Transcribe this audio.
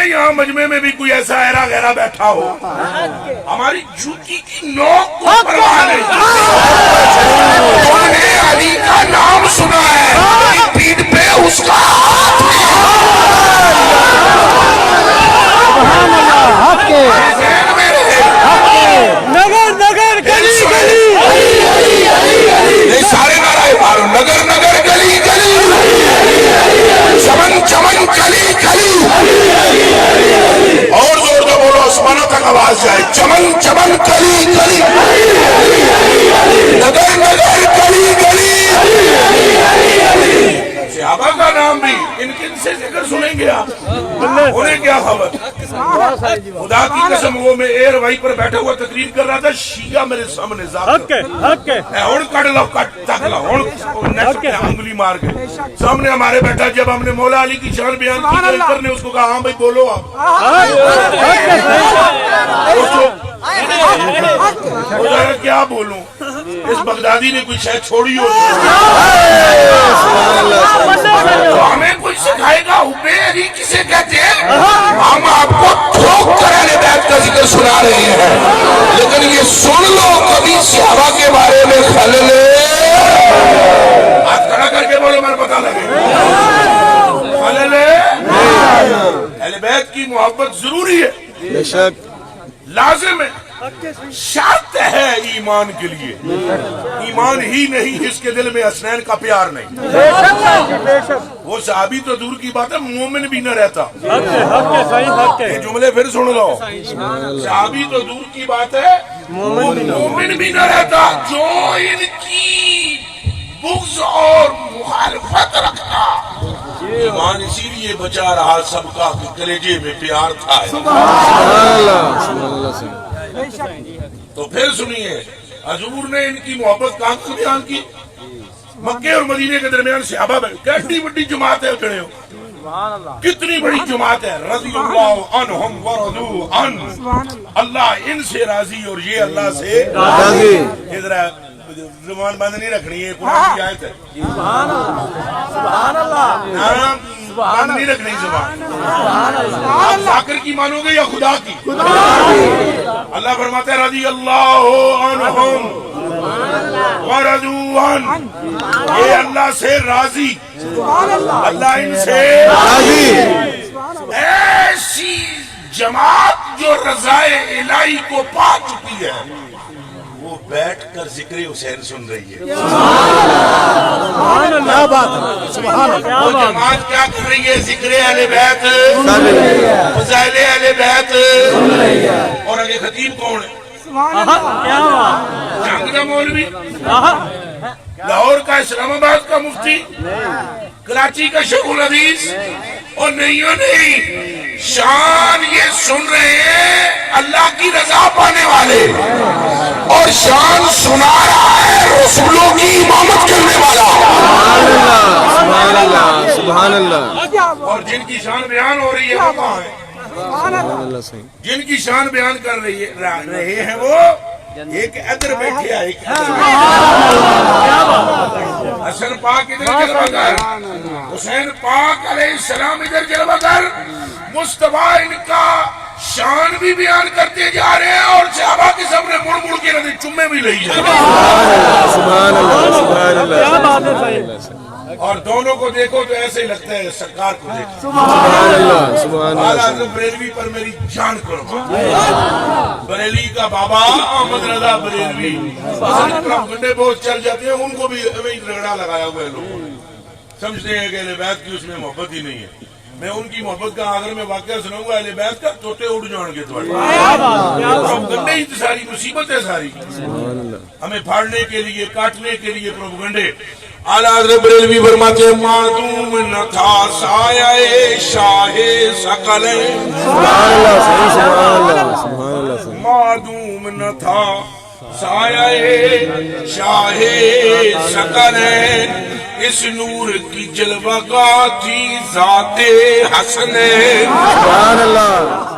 یہاں مجمع میں بھی کوئی ایسا ایرا غیرہ بیٹھا ہو ہماری جوتی کی نوک کو پرواہ نہیں، انہوں نے علی کا نام سنا ہے، پیٹھ پہ اس کا ہاتھ نگر نگر گلی گلی نہیں سارے نعرہ مارو، نگر نگر گلی گلی چمن چمن کلی کلی، اور زور سے بولو آسمانوں تک آواز جائے، چمن چمن کلی کلی، نگر نگر گلی گلی۔ صحابہ کا نام بھی ان کن سے ذکر سنیں گے آپ، انہیں کیا خبر؟ خدا کی قسم وہ میں ایئر وائی پر بیٹھا ہوا تقریر کر رہا تھا، شیعہ میرے سامنے ہون کٹ لو کٹ تک لو ہون نیٹ پہ انگلی مار کے سامنے ہمارے بیٹھا، جب ہم نے مولا علی کی شان بیان کی تو ایکر نے اس کو کہا ہاں بھائی بولو آپ کیا بولوں، اس بغدادی نے کوئی شاید چھوڑی ہو تو ہمیں کوئی سکھائے گا حبے علی کسے کہتے ہیں؟ ہم آپ کو تھوک کر اہل بیت کا ذکر سنا رہے ہیں، لیکن یہ سن لو کبھی صحابہ کے بارے میں خلل ہاتھ کھڑا کر کے بولو مجھے پتہ لگے خلل اہل بیت کی محبت ضروری ہے، بے شک لازم ہے، شرط ہے ایمان کے لیے، ایمان ہی نہیں جس کے دل میں حسنین کا پیار نہیں، وہ صحابی تو دور کی بات ہے مومن بھی نہ رہتا، یہ جملے پھر سن لو، صحابی تو دور کی بات ہے مومن بھی نہ رہتا، جو ان کی بغض اور مخالفت رکھتا ایمان اسی لیے بچا رہا سب کا کہ کلیجے میں پیار تھا۔ تو پھر سنیے حضور نے ان کی محبت کہاں سے بیان کی؟ مکے اور مدینے کے درمیان صحابہ میں کتنی بڑی جماعت ہے، کھڑے ہو کتنی بڑی جماعت ہے، رضی اللہ عنہم ورضوا عنہ، اللہ ان سے راضی اور یہ اللہ سے راضی۔ ادھر زبان بند نہیں رکھنی ہے، قرآن کی آیت ہے، بند نہیں رکھنی زبان، آپ ذاکر کی مانو گے یا خدا کی؟ اللہ فرماتا ہے رضی اللہ عنہم ورضوا عنہ، یہ اللہ سے راضی، اللہ ان سے راضی۔ ایسی جماعت جو رضائے الہی کو پا چکی ہے وہ بیٹھ کر ذکر حسین سن رہی ہے، وہ جماعت کیا کر رہی ہے؟ ذکر اہل بیت، فضائل اہل بیت، اور آگے خطیب کون ہے؟ جنگ کا مولوی، لاہور کا اسلام آباد کا مفتی، کراچی کا شیخ الحدیث، اور نہیں شان یہ سن رہے ہیں اللہ کی رضا پانے والے، اور شان سنا رہا ہے رسولوں کی امامت کرنے والا، سبحان اللہ سبحان اللہ، اور جن کی شان بیان ہو رہی ہے وہ کہاں ہے؟ جن کی شان بیان کر رہے ہیں وہ ایک ادھر بیٹھے ہیں، ایک حسن پاک ادھر جلوہ گر، حسین پاک علیہ السلام ادھر جلوہ گر، مصطفیٰ ان کا شان بھی بیان کرتے جا رہے ہیں اور صحابہ کے سامنے مڑ مڑ کے رضی چمے بھی لئی جا رہے ہیں، سبحان اللہ سبحان اللہ، اور دونوں کو دیکھو تو ایسے ہی لگتا ہے سرکار کو دیکھو، سبحان اللہ سبحان اعلیٰ اللہ، حضرت بریلوی پر میری جان قربان، بریلی کا بابا احمد رضا بریلوی، گنڈے بہت چل جاتے ہیں ان کو بھی رگڑا لگایا ہوئے لوگ سمجھتے ہیں کہ اہل بیت کی اس میں محبت ہی نہیں ہے، میں ان کی محبت کا آخر میں واقعہ سنوں گا، اہل بیت کا توتے اڑ جان گے پروپگنڈے ہی ساری مصیبت ہے ساری، ہمیں پھاڑنے کے لیے کاٹنے کے لیے پروپگنڈے۔ اعلیٰ حضرت بریلوی فرماتے ہیں معدوم نہ تھا سایہ شاہ ثقلین، سبحان اللہ سبحان اللہ سبحان اللہ، معدوم نہ تھا سایہ شاہ ثقلین، اس نور کی جلوہ گاہ تھی ذات حسنین، سبحان اللہ